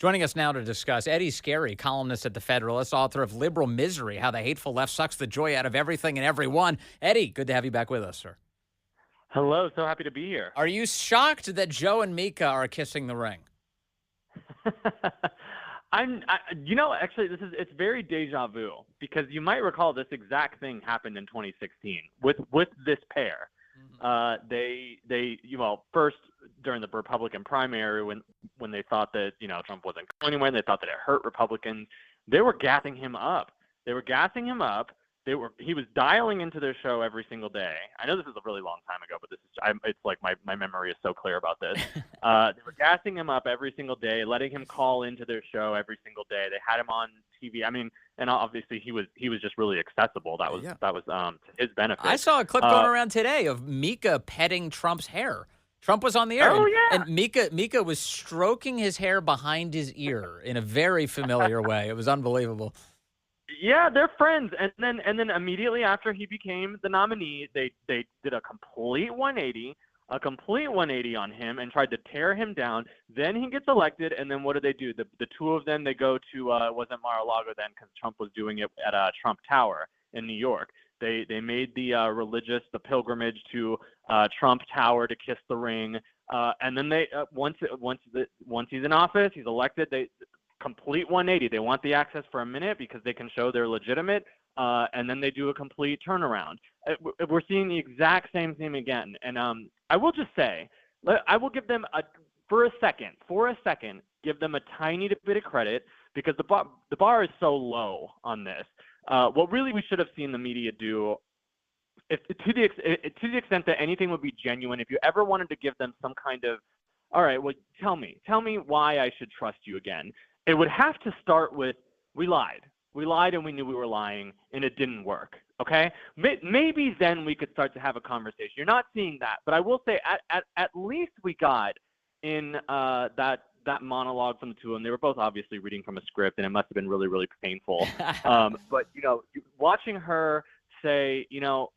Joining us now to discuss, Eddie Scarry, columnist at the Federalist, author of Liberal Misery, How the Hateful Left Sucks the Joy Out of Everything and Everyone. Eddie, good to have you back with us, sir. Hello, so happy to be here. Are you shocked that Joe and Mika are kissing the ring? Actually, it's very deja vu because you might recall this exact thing happened in 2016 with this pair. First during the Republican primary when they thought that Trump wasn't going anywhere, and they thought that it hurt Republicans, they were gassing him up. He was dialing into their show every single day. I know this is a really long time ago, but it's like my memory is so clear about this. They were gassing him up every single day, letting him call into their show every single day. They had him on TV. I mean, and obviously he was just really accessible. That was to his benefit. I saw a clip going around today of Mika petting Trump's hair. Trump was on the air, and Mika was stroking his hair behind his ear in a very familiar way. It was unbelievable. Yeah, they're friends. And then immediately after he became the nominee, they did a complete 180 on him and tried to tear him down. Then he gets elected, and then what do? The two of them, they go to wasn't Maralago then because Trump was doing it at Trump Tower in New York. They made the pilgrimage to Trump Tower to kiss the ring, and then they once he's in office, he's elected, they complete 180. They want the access for a minute because they can show they're legitimate, and then they do a complete turnaround. We're seeing the exact same thing again. And I will just say, I will give them for a second, give them a tiny bit of credit because the bar is so low on this. What really we should have seen the media do, to the extent that anything would be genuine, if you ever wanted to give them some kind of, all right, well, tell me why I should trust you again. It would have to start with, we lied and we knew we were lying and it didn't work. Okay. Maybe then we could start to have a conversation. You're not seeing that, but I will say at least we got in that monologue from the two of them. They were both obviously reading from a script and it must have been really, really painful. But watching her say, the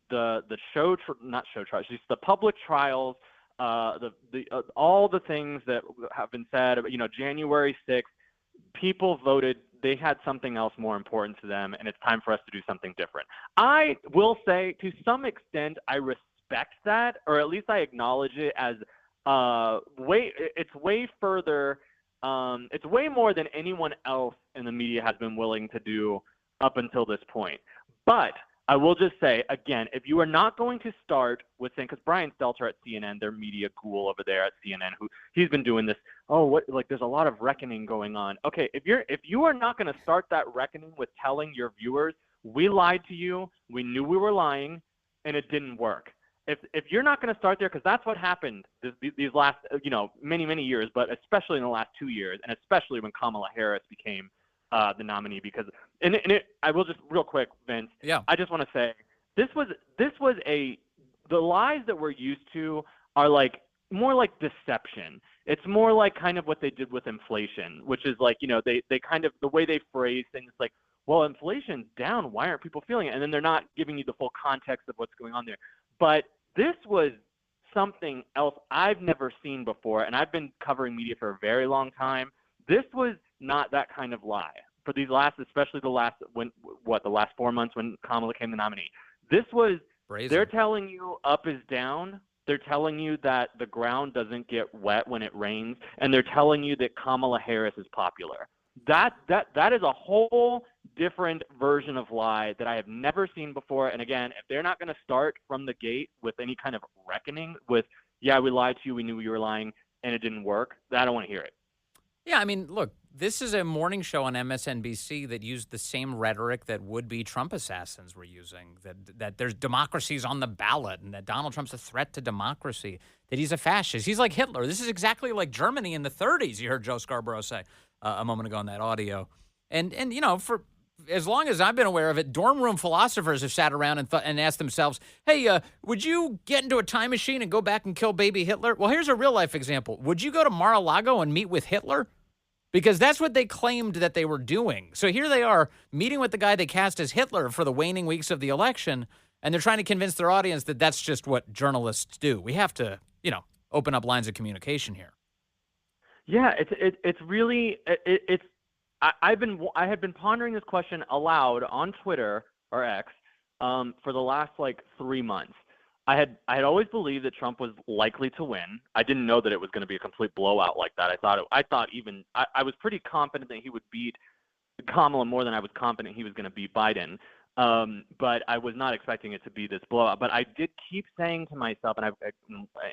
not show trials, just the public trials, all the things that have been said, January 6th, people voted. They had something else more important to them, and it's time for us to do something different. I will say, to some extent, I respect that, or at least I acknowledge it as it's way further. It's way more than anyone else in the media has been willing to do up until this point. But I will just say, again, if you are not going to start with saying, because Brian Stelter at CNN, their media ghoul over there at CNN, he's been doing this, there's a lot of reckoning going on. Okay, if you are not going to start that reckoning with telling your viewers, we lied to you, we knew we were lying, and it didn't work. If you're not going to start there, because that's what happened these last, many years, but especially in the last 2 years, and especially when Kamala Harris became the nominee, because I will just real quick, Vince. Yeah. I just want to say this was the lies that we're used to are more like deception. It's more like kind of what they did with inflation, which is they kind of, the way they phrase things like, well, inflation's down, why aren't people feeling it? And then they're not giving you the full context of what's going on there. But this was something else I've never seen before, and I've been covering media for a very long time. This was not that kind of lie for these especially the last 4 months when Kamala became the nominee. This was brazen. They're telling you up is down. They're telling you that the ground doesn't get wet when it rains, and they're telling you that Kamala Harris is popular. That is a whole different version of lie that I have never seen before. And again, if they're not going to start from the gate with any kind of reckoning with, yeah, we lied to you, we knew you were lying, and it didn't work, I don't want to hear it. Yeah, I mean, look, this is a morning show on MSNBC that used the same rhetoric that would-be Trump assassins were using, that there's democracy's on the ballot and that Donald Trump's a threat to democracy, that he's a fascist. He's like Hitler. This is exactly like Germany in the 30s, you heard Joe Scarborough say a moment ago in that audio. And for as long as I've been aware of it, dorm room philosophers have sat around and asked themselves, hey, would you get into a time machine and go back and kill baby Hitler? Well, here's a real-life example. Would you go to Maralago and meet with Hitler? Because that's what they claimed that they were doing. So here they are meeting with the guy they cast as Hitler for the waning weeks of the election, and they're trying to convince their audience that that's just what journalists do. We have to, open up lines of communication here. Yeah, it's really it's I had been pondering this question aloud on Twitter or X for the last like 3 months. I had always believed that Trump was likely to win. I didn't know that it was going to be a complete blowout like that. I was pretty confident that he would beat Kamala more than I was confident he was going to beat Biden. But I was not expecting it to be this blowout. But I did keep saying to myself,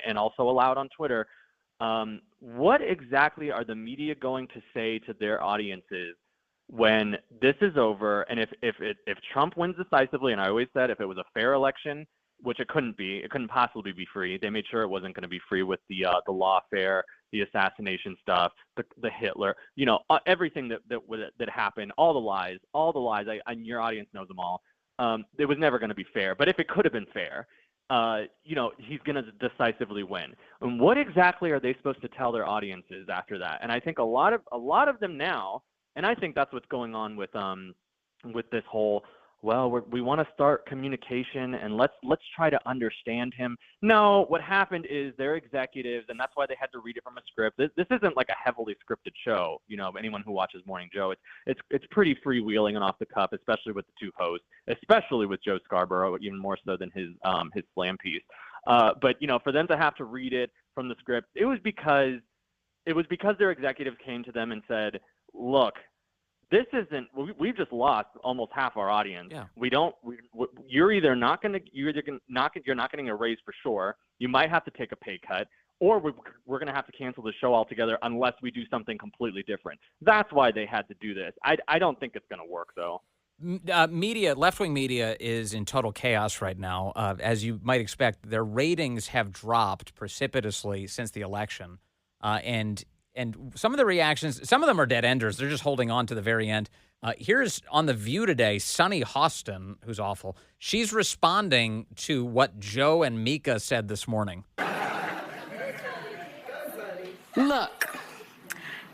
and also aloud on Twitter, what exactly are the media going to say to their audiences when this is over? And if Trump wins decisively, and I always said if it was a fair election, which it couldn't possibly be free. They made sure it wasn't going to be free with the lawfare, the assassination stuff, the Hitler, everything that happened, all the lies. And your audience knows them all. It was never going to be fair. But if it could have been fair, he's going to decisively win. And what exactly are they supposed to tell their audiences after that? And I think a lot of them now, and I think that's what's going on with this whole, well, we want to start communication and let's try to understand him. No, what happened is they're executives, and that's why they had to read it from a script. This isn't like a heavily scripted show. Anyone who watches Morning Joe, it's pretty freewheeling and off the cuff, especially with the two hosts, especially with Joe Scarborough, even more so than his slam piece. But for them to have to read it from the script, it was because their executives came to them and said, look, we've just lost almost half our audience. Yeah. You're not getting a raise for sure. You might have to take a pay cut, or we're going to have to cancel the show altogether unless we do something completely different. That's why they had to do this. I don't think it's going to work though. Left-wing media is in total chaos right now. As you might expect, their ratings have dropped precipitously since the election. And some of the reactions, some of them are dead enders. They're just holding on to the very end. Here's on The View today, Sunny Hostin, who's awful. She's responding to what Joe and Mika said this morning. Look,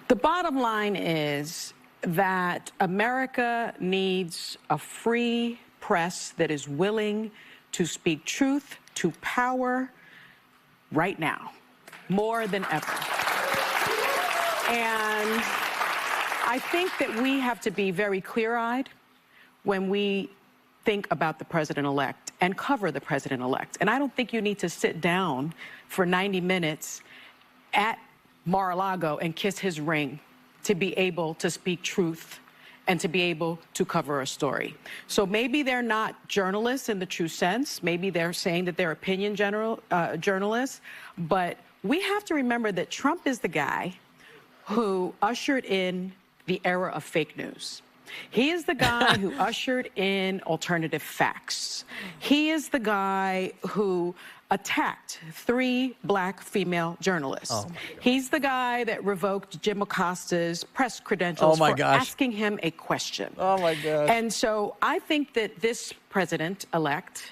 the bottom line is that America needs a free press that is willing to speak truth to power right now, more than ever. And I think that we have to be very clear-eyed when we think about the president-elect and cover the president-elect. And I don't think you need to sit down for 90 minutes at Maralago and kiss his ring to be able to speak truth and to be able to cover a story. So maybe they're not journalists in the true sense. Maybe they're saying that they're opinion journalists. But we have to remember that Trump is the guy who ushered in the era of fake news. He is the guy who ushered in alternative facts. He is the guy who attacked 3 black female journalists. Oh, he's the guy that revoked Jim Acosta's press credentials for asking him a question. Oh, my gosh. And so I think that this president-elect,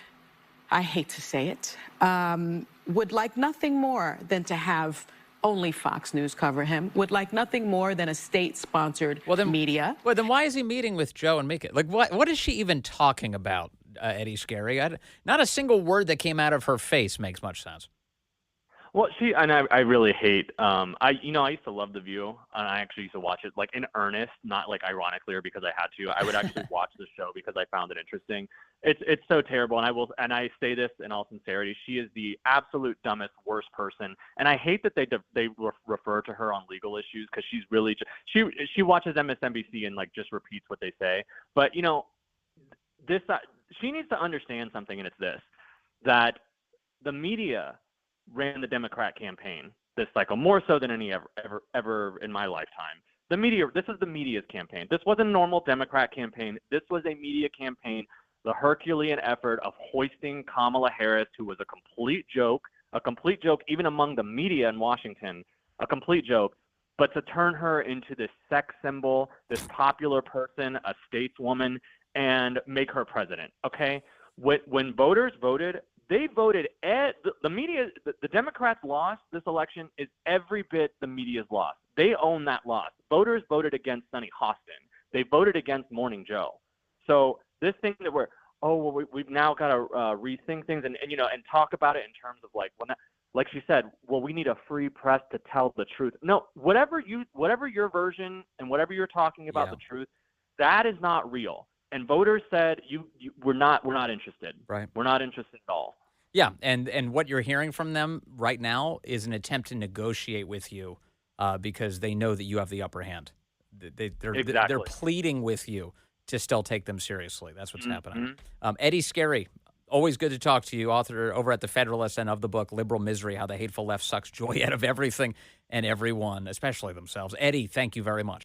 I hate to say it, would like nothing more than to have only Fox News cover him, would like nothing more than a state-sponsored media. Well, then why is he meeting with Joe and Mika? Like, what is she even talking about, Eddie Scarry? Not a single word that came out of her face makes much sense. Well, I really hate. I used to love The View, and I actually used to watch it like in earnest, not like ironically or because I had to. I would actually watch the show because I found it interesting. It's so terrible, and I say this in all sincerity. She is the absolute dumbest, worst person, and I hate that they refer to her on legal issues because she's really she watches MSNBC and like just repeats what they say. But this she needs to understand something, and it's this: that the media ran the Democrat campaign this cycle more so than any ever in my lifetime. This is the media's campaign. This wasn't a normal Democrat campaign. This was a media campaign. The Herculean effort of hoisting Kamala Harris, who was a complete joke even among the media in Washington, a complete joke, but to turn her into this sex symbol, this popular person, a stateswoman, and make her president, okay? When voters voted, they voted the media, the Democrats' loss this election is every bit the media's loss. They own that loss. Voters voted against Sunny Hostin. They voted against Morning Joe. So this thing that we've now got to rethink things and talk about it in terms of like she said, well, we need a free press to tell the truth. No, whatever your version and whatever you're talking about the truth, that is not real. And voters said, we're not interested. Right. We're not interested at all. Yeah, and what you're hearing from them right now is an attempt to negotiate with you because they know that you have the upper hand. They're pleading with you to still take them seriously. That's what's happening. Eddie Scarry, always good to talk to you, author over at the Federalist and of the book Liberal Misery, How the Hateful Left Sucks Joy Out of Everything and Everyone, especially themselves. Eddie, thank you very much.